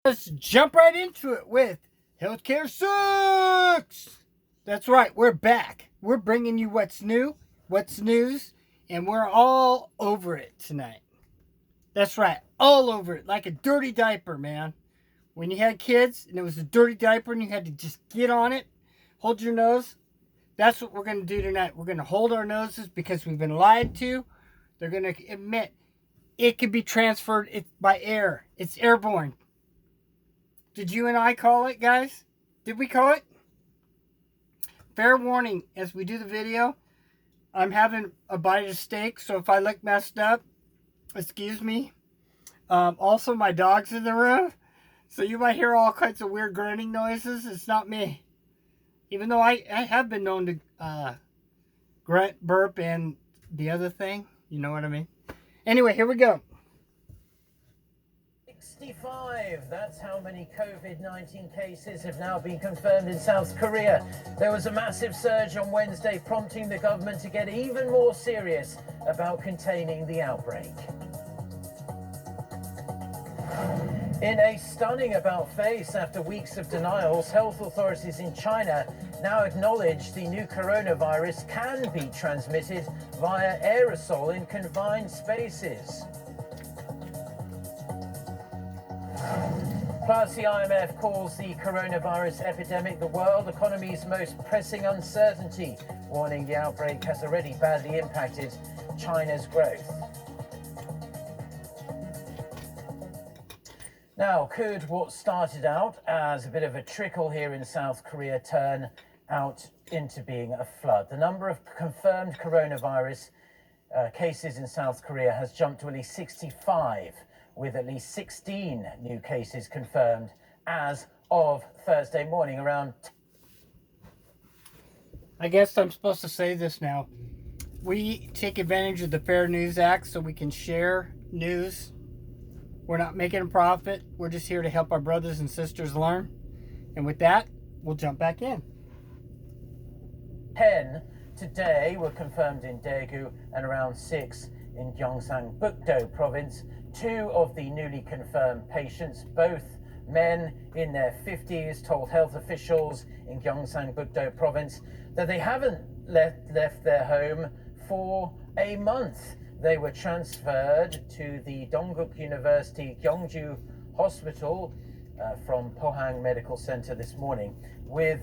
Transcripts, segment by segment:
Let's jump right into it with Healthcare Sucks! That's right, we're back. We're bringing you what's new, what's news, and we're all over it tonight. That's right, all over it, like a dirty diaper, man. When you had kids and it was a dirty diaper and you had to just get on it, hold your nose. That's what we're going to do tonight. We're going to hold our noses because we've been lied to. They're going to admit it can be transferred by air. It's airborne. Did you and I call it, guys? Did we call it? Fair warning, as we do the video, I'm having a bite of steak, so if I look messed up, excuse me. Also, my dog's in the room, so you might hear all kinds of weird grunting noises. It's not me. Even though I have been known to grunt, burp, and the other thing. You know what I mean? Anyway, here we go. 65, that's how many COVID-19 cases have now been confirmed in South Korea. There was a massive surge on Wednesday, prompting the government to get even more serious about containing the outbreak. In a stunning about-face after weeks of denials, health authorities in China now acknowledge the new coronavirus can be transmitted via aerosol in confined spaces. Plus, the IMF calls the coronavirus epidemic the world economy's most pressing uncertainty, warning the outbreak has already badly impacted China's growth. Now, could what started out as a bit of a trickle here in South Korea turn out into being a flood? The number of confirmed coronavirus cases in South Korea has jumped to at least 65, with at least 16 new cases confirmed as of Thursday morning around... I guess I'm supposed to say this now. We take advantage of the Fair News Act so we can share news. We're not making a profit. We're just here to help our brothers and sisters learn. And with that, we'll jump back in. 10 today were confirmed in Daegu and around 6 in Gyeongsang-Bukdo province. 2 of the newly confirmed patients, both men in their 50s, told health officials in Gyeongsang-Bukdo province that they haven't left their home for a month. They were transferred to the Dongguk University Gyeongju Hospital from Pohang Medical Center this morning, with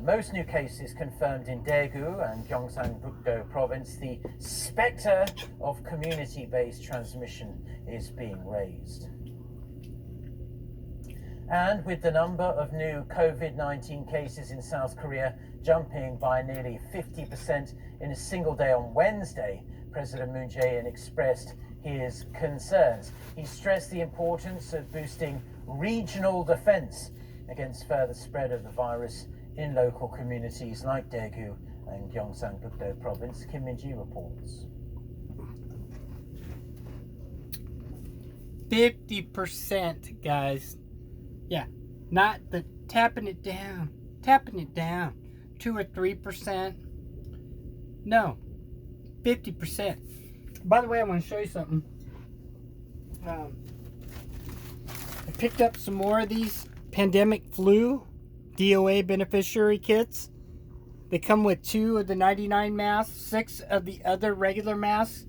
most new cases confirmed in Daegu and Gyeongsang-Bukdo province. The specter of community-based transmission is being raised. And with the number of new COVID-19 cases in South Korea jumping by nearly 50% in a single day on Wednesday, President Moon Jae-in expressed his concerns. He stressed the importance of boosting regional defense against further spread of the virus in local communities like Daegu and Gyeongsang-Bukdo province. Kim Min-ji reports. 50%, guys. Yeah, not the tapping it down, 2 or 3%. No, 50%. By the way, I want to show you something. I picked up some more of these pandemic flu DOA beneficiary kits. They come with 2 of the 99 masks, 6 of the other regular masks,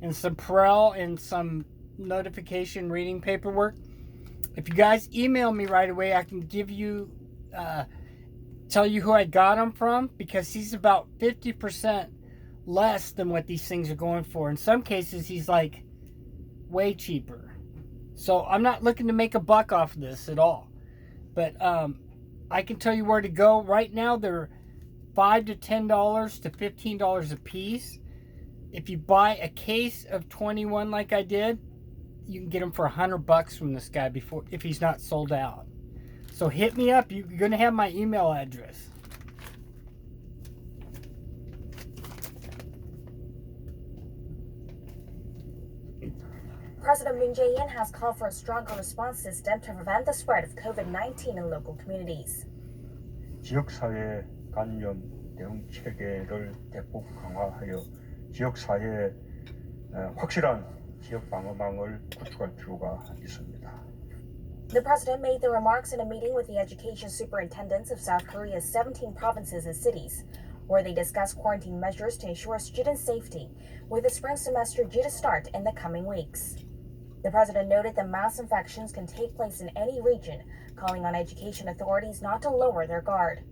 and some Perel and some notification reading paperwork. If you guys email me right away, I can give you, tell you who I got them from, because he's about 50% less than what these things are going for. In some cases, he's like way cheaper. So I'm not looking to make a buck off of this at all. But I can tell you where to go. Right now, they're $5 to $10 to $15 a piece. If you buy a case of 21 like I did, you can get them for $100 from this guy before, if he's not sold out. So hit me up. You're going to have my email address. President Moon Jae-in has called for a stronger response system to prevent the spread of COVID-19 in local communities. 지역사회 감염 대응 체계를 대폭 강화하여 지역사회에 확실한 지역 방어망을 구축할 필요가 있습니다. The president made the remarks in a meeting with the education superintendents of South Korea's 17 provinces and cities, where they discussed quarantine measures to ensure student safety, with the spring semester due to start in the coming weeks. The president noted that mass infections can take place in any region, calling on education authorities not to lower their guard.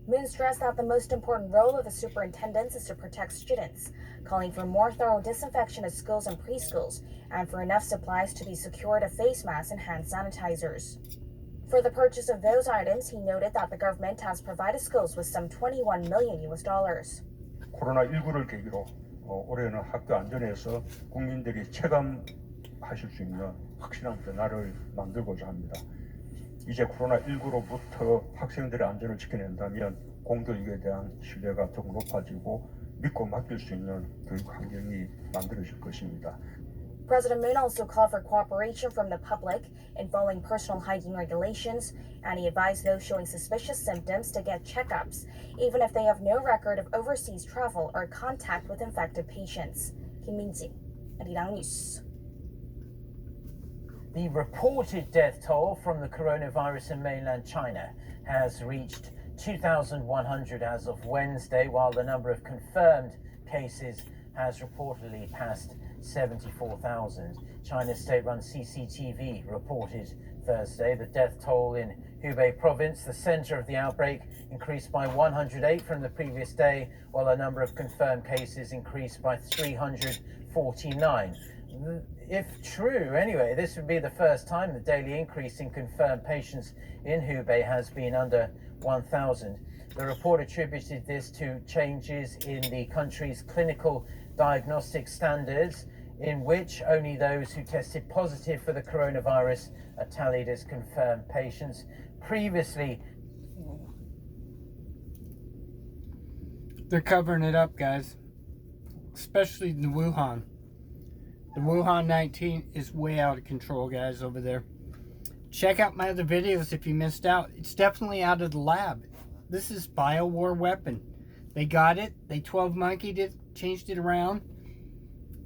Moon stressed that the most important role of the superintendents is to protect students, calling for more thorough disinfection of schools and preschools, and for enough supplies to be secured of face masks and hand sanitizers. For the purchase of those items, he noted that the government has provided schools with some $21 million. 코로나19를 계기로 올해는 학교 안전에서 국민들이 체감하실 수 있는 확실한 변화를 만들고자 합니다. 이제 코로나19로부터 학생들의 안전을 지켜낸다면 공교육에 대한 신뢰가 더욱 높아지고 믿고 맡길 수 있는 교육 환경이 만들어질 것입니다. President Moon also called for cooperation from the public in following personal hygiene regulations, and he advised those showing suspicious symptoms to get checkups, even if they have no record of overseas travel or contact with infected patients. 김민지, Arirang News. The reported death toll from the coronavirus in mainland China has reached 2,100 as of Wednesday, while the number of confirmed cases has reportedly passed 74,000. China's state-run CCTV reported Thursday the death toll in Hubei province, the center of the outbreak, increased by 108 from the previous day, while the number of confirmed cases increased by 349. If true, anyway, this would be the first time the daily increase in confirmed patients in Hubei has been under 1,000. The report attributed this to changes in the country's clinical diagnostic standards, in which only those who tested positive for the coronavirus are tallied as confirmed patients. Previously, They're covering it up, guys. Especially in Wuhan. The Wuhan 19 is way out of control, guys, over there. Check out my other videos if you missed out. It's definitely out of the lab. This is bio-war weapon. They got it. They 12-monkeyed it, changed it around.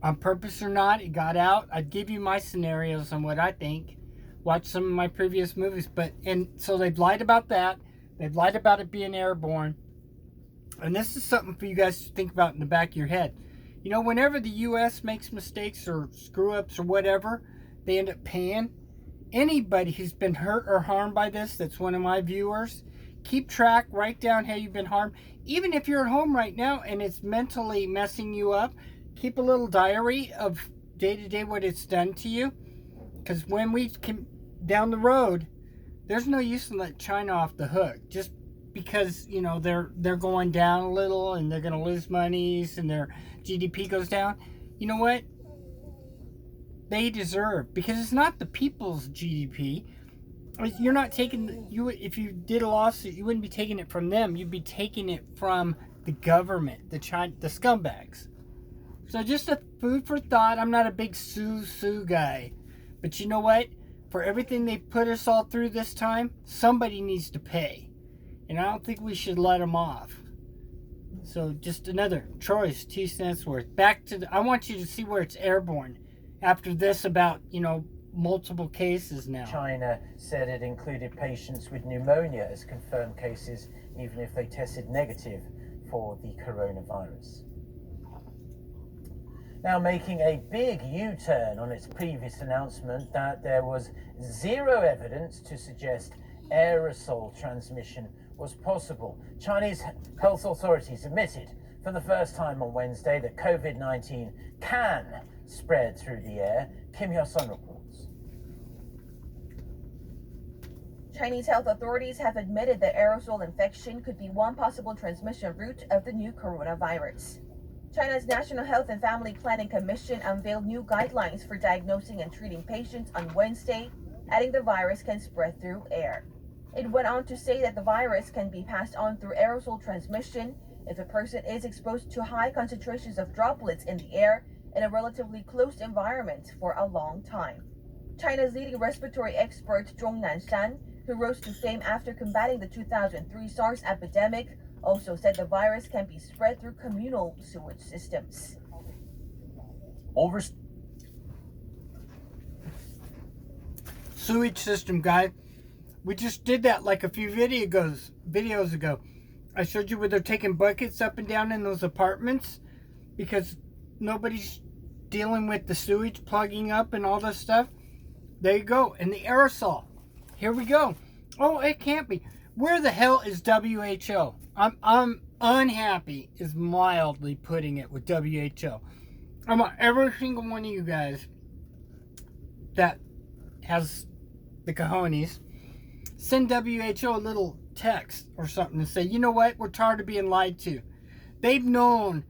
On purpose or not, it got out. I'd give you my scenarios on what I think. Watch some of my previous movies. So they've lied about that. They've lied about it being airborne. And this is something for you guys to think about in the back of your head. You know, whenever the U.S. makes mistakes or screw-ups or whatever, they end up paying. Anybody who's been hurt or harmed by this, that's one of my viewers, keep track, write down how you've been harmed. Even if you're at home right now and it's mentally messing you up, keep a little diary of day-to-day what it's done to you. Because when we come down the road, there's no use in letting China off the hook. Just because, you know, they're going down a little and they're going to lose monies and their GDP goes down. You know what? They deserve, because it's not the people's GDP. You're not taking, if you did a lawsuit, you wouldn't be taking it from them. You'd be taking it from the government, the scumbags. So just a food for thought. I'm not a big sue guy. But you know what? For everything they put us all through this time, somebody needs to pay. And I don't think we should let them off. So just another Troy's 2 cents worth. Back to I want you to see where it's airborne. After this about, you know, multiple cases now. China said it included patients with pneumonia as confirmed cases, even if they tested negative for the coronavirus. Now making a big U-turn on its previous announcement that there was zero evidence to suggest aerosol transmission was possible. Chinese health authorities admitted for the first time on Wednesday that COVID-19 can spread through the air. Kim Hyo-sun reports. Chinese health authorities have admitted that aerosol infection could be one possible transmission route of the new coronavirus. China's National Health and Family Planning Commission unveiled new guidelines for diagnosing and treating patients on Wednesday, adding the virus can spread through air. It went on to say that the virus can be passed on through aerosol transmission if a person is exposed to high concentrations of droplets in the air in a relatively closed environment for a long time. China's leading respiratory expert Zhong Nanshan, who rose to fame after combating the 2003 SARS epidemic, also said the virus can be spread through communal sewage systems. sewage system, guys. We just did that like a few videos ago. I showed you where they're taking buckets up and down in those apartments because nobody's dealing with the sewage plugging up and all this stuff. There you go. And the aerosol. Here we go. Oh, it can't be. Where the hell is WHO? I'm unhappy is mildly putting it with WHO. I want every single one of you guys that has the cojones, send WHO a little text or something and say, you know what, we're tired of being lied to. They've known,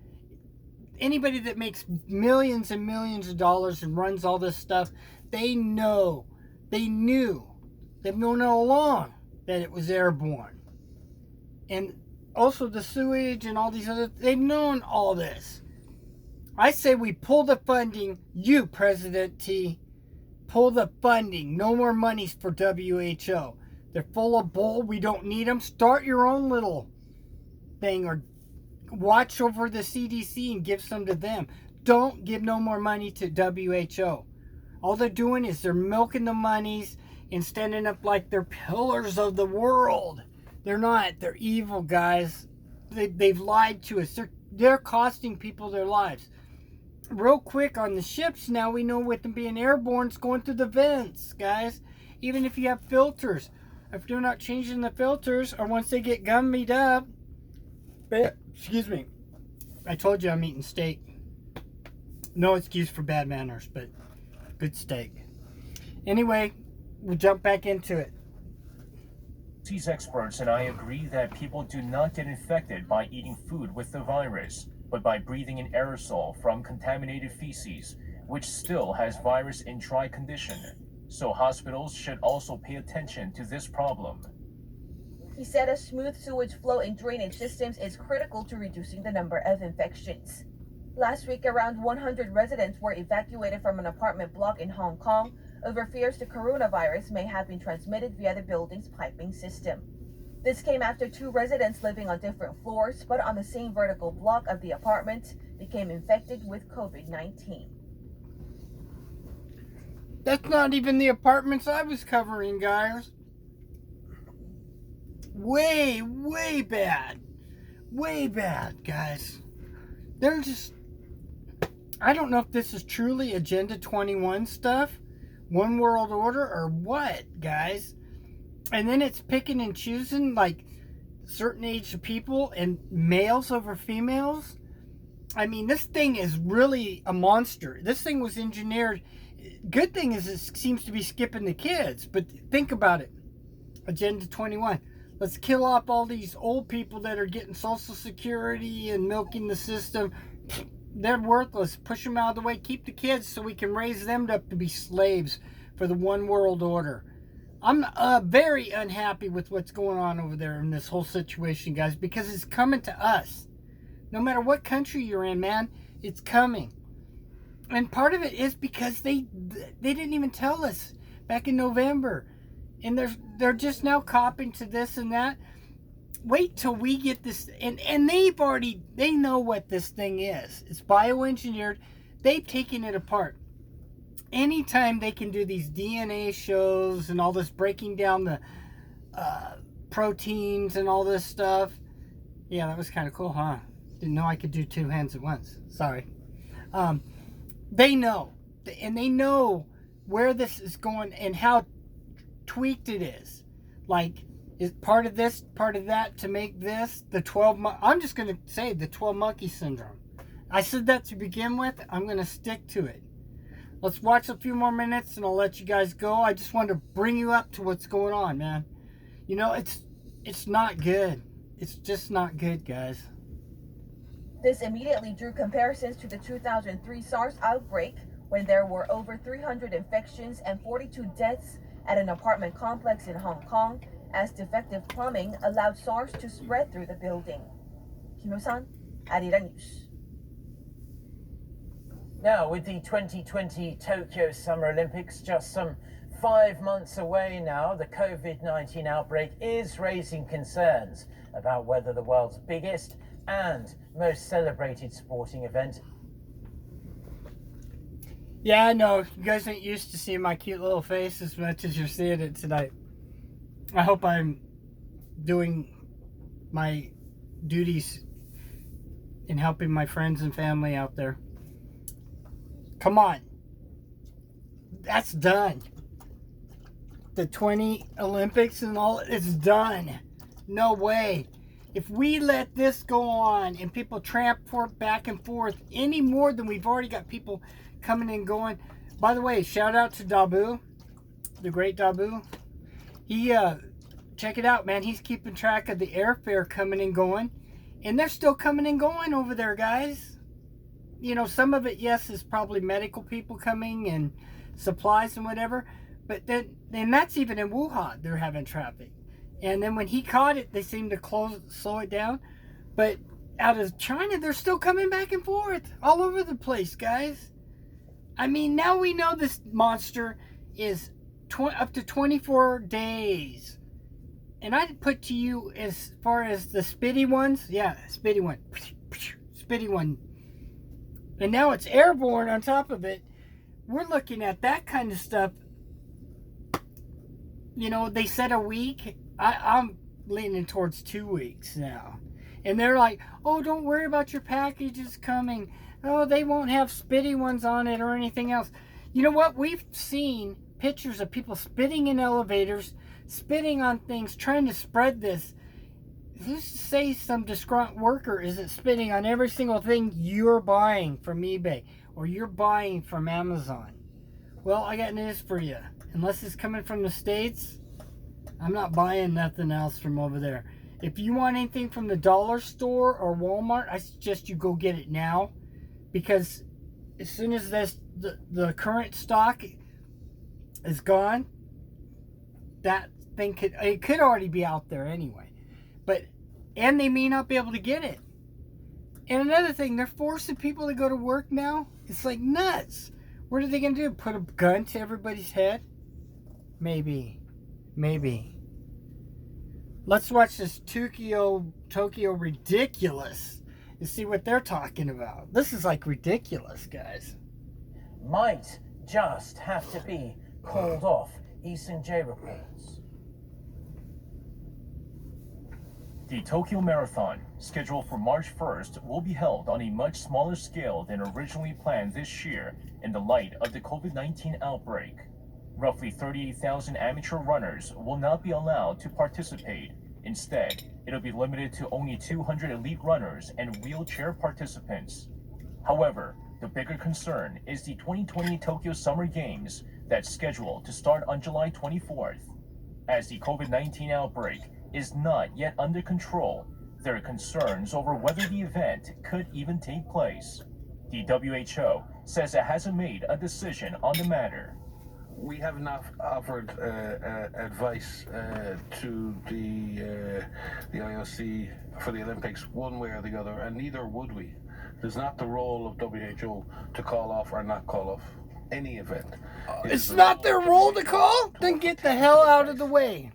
anybody that makes millions and millions of dollars and runs all this stuff, they've known all along that it was airborne. And also the sewage and all these other, they've known all this. I say we pull the funding, you President T, pull the funding. No more monies for WHO. They're full of bull. We don't need them. Start your own little thing or watch over the CDC and give some to them. Don't give no more money to WHO. All they're doing is they're milking the monies and standing up like they're pillars of the world. They're not. They're evil, guys. They've lied to us. They're costing people their lives. Real quick on the ships now, we know with them being airborne, it's going through the vents, guys. Even if you have filters. If they're not changing the filters, or once they get gummied up, excuse me, I told you I'm eating steak. No excuse for bad manners, but good steak. Anyway, we'll jump back into it. These experts and I agree that people do not get infected by eating food with the virus, but by breathing in aerosol from contaminated feces, which still has virus in dry condition. So hospitals should also pay attention to this problem. He said a smooth sewage flow in drainage systems is critical to reducing the number of infections. Last week, around 100 residents were evacuated from an apartment block in Hong Kong over fears the coronavirus may have been transmitted via the building's piping system. This came after 2 residents living on different floors but on the same vertical block of the apartment became infected with COVID-19. That's not even the apartments I was covering, guys. Way, way bad. Way bad, guys. They're just... I don't know if this is truly Agenda 21 stuff, One World Order, or what, guys. And then it's picking and choosing, like, certain age of people and males over females. I mean, this thing is really a monster. This thing was engineered. Good thing is it seems to be skipping the kids. But think about it. Agenda 21. Let's kill off all these old people that are getting Social Security and milking the system. They're worthless. Push them out of the way. Keep the kids so we can raise them up to be slaves for the One World Order. I'm very unhappy with what's going on over there in this whole situation, guys, because it's coming to us. No matter what country you're in, man, it's coming. And part of it is because they didn't even tell us back in November. And they're just now copping to this and that. Wait till we get this, and they know what this thing is. It's bioengineered. They've taken it apart. Anytime they can do these DNA shows and all this breaking down the proteins and all this stuff. Yeah, that was kind of cool, huh? Didn't know I could do 2 hands at once. Sorry. They know. And they know where this is going and how tweaked it is. Like, is part of this, part of that to make this the 12 month. I'm just going to say the 12 monkey syndrome. I said that to begin with. I'm going to stick to it. Let's watch a few more minutes and I'll let you guys go. I just wanted to bring you up to what's going on, man. You know, it's not good. It's just not good, guys. This immediately drew comparisons to the 2003 SARS outbreak, when there were over 300 infections and 42 deaths at an apartment complex in Hong Kong, as defective plumbing allowed SARS to spread through the building. Kim Yo-san, Arirang News. Now, with the 2020 Tokyo Summer Olympics just some 5 months away now, the COVID-19 outbreak is raising concerns about whether the world's biggest and most celebrated sporting event. Yeah, I know. You guys ain't used to seeing my cute little face as much as you're seeing it tonight. I hope I'm doing my duties in helping my friends and family out there. Come on. That's done. The 20 Olympics and all, it's done. No way. If we let this go on and people transport back and forth any more than we've already got people coming and going. By the way, shout out to Dabu, the great Dabu. He, check it out, man. He's keeping track of the airfare coming and going. And they're still coming and going over there, guys. You know, some of it, yes, is probably medical people coming and supplies and whatever. But then that's even in Wuhan, they're having traffic. And then when he caught it, they seemed to slow it down. But out of China, they're still coming back and forth all over the place, guys. I mean, now we know this monster is up to 24 days. And I'd put to you as far as the spitty ones. Yeah, spitty one. Spitty one. And now it's airborne on top of it. We're looking at that kind of stuff. You know, they said a week. I'm leaning towards 2 weeks now. And they're like, oh, don't worry about your packages coming. Oh, they won't have spitty ones on it or anything else. You know what? We've seen pictures of people spitting in elevators, spitting on things, trying to spread this. Who's to say some disgruntled worker isn't spitting on every single thing you're buying from eBay or you're buying from Amazon? Well, I got news for you. Unless it's coming from the States, I'm not buying nothing else from over there. If you want anything from the dollar store or Walmart, I suggest you go get it now. Because as soon as the current stock is gone, that thing could already be out there anyway. And they may not be able to get it. And another thing, they're forcing people to go to work now. It's like nuts. What are they going to do? Put a gun to everybody's head? Maybe. Let's watch this Tokyo ridiculous and see what they're talking about. This is like ridiculous, guys. Might just have to be called off, Eastern J reports. The Tokyo Marathon, scheduled for March 1st, will be held on a much smaller scale than originally planned this year in the light of the COVID-19 outbreak. Roughly 38,000 amateur runners will not be allowed to participate. Instead, it'll be limited to only 200 elite runners and wheelchair participants. However, the bigger concern is the 2020 Tokyo Summer Games that's scheduled to start on July 24th. As the COVID-19 outbreak is not yet under control, there are concerns over whether the event could even take place. The WHO says it hasn't made a decision on the matter. We have not offered advice to the IOC for the Olympics one way or the other, and neither would we. It's not the role of WHO to call off or not call off any event. It's not their role to call? Then get the hell out of the way.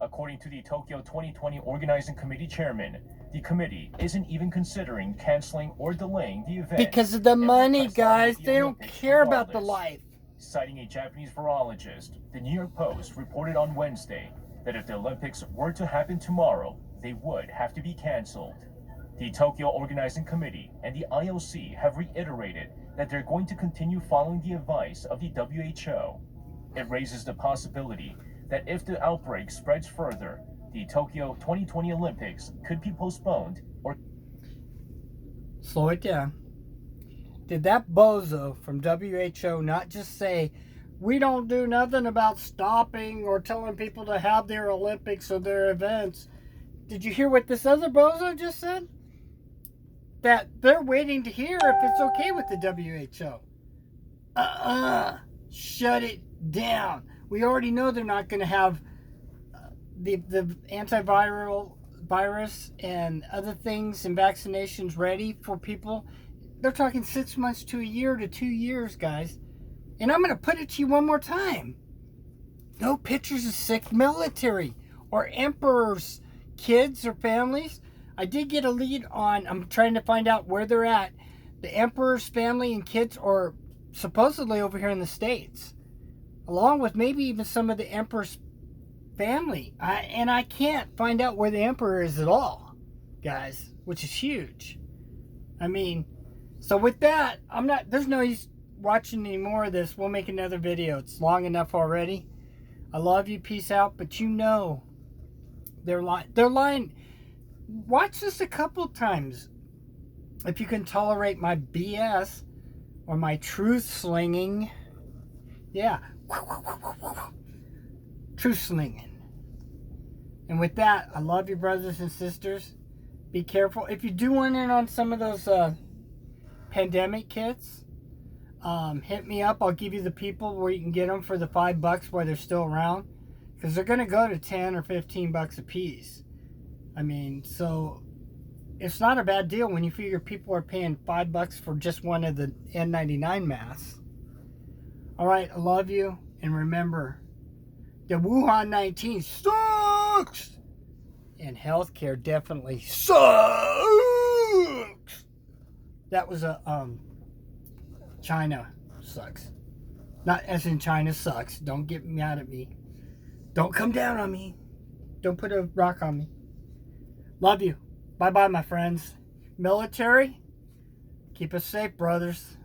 According to the Tokyo 2020 Organizing Committee chairman, the committee isn't even considering canceling or delaying the event. Because of the money, guys. They don't care about the life. Citing a Japanese virologist, the New York Post reported on Wednesday that if the Olympics were to happen tomorrow, they would have to be canceled. The Tokyo Organizing Committee and the IOC have reiterated that they're going to continue following the advice of the WHO. It raises the possibility that if the outbreak spreads further, the Tokyo 2020 Olympics could be postponed or... Slow it down. Did that bozo from WHO not just say, we don't do nothing about stopping or telling people to have their Olympics or their events? Did you hear what this other bozo just said? That they're waiting to hear if it's okay with the WHO. Shut it down. We already know they're not going to have the antiviral virus and other things and vaccinations ready for people. They're talking 6 months to a year to 2 years, guys. And I'm going to put it to you one more time. No pictures of sick military or emperors, kids, or families. I did get a lead on, I'm trying to find out where they're at. The emperor's family and kids, or supposedly over here in the States, along with maybe even some of the emperor's family. I can't find out where the emperor is at all, guys, which is huge. I mean, so with that, there's no use watching any more of this. We'll make another video. It's long enough already. I love you. Peace out. But you know, they're lying. Watch this a couple times if you can tolerate my BS or my truth slinging. Yeah. Truth slinging. And with that, I love you, brothers and sisters. Be careful. If you do want in on some of those pandemic kits, hit me up. I'll give you the people where you can get them for the $5 while they're still around. Because they're going to go to 10 or 15 bucks a piece. I mean, so it's not a bad deal when you figure people are paying $5 for just one of the N99 masks. All right, I love you. And remember, the Wuhan 19 sucks. And healthcare definitely sucks. That was a China sucks. Not as in China sucks. Don't get mad at me. Don't come down on me. Don't put a rock on me. Love you. Bye-bye, my friends. Military, keep us safe, brothers.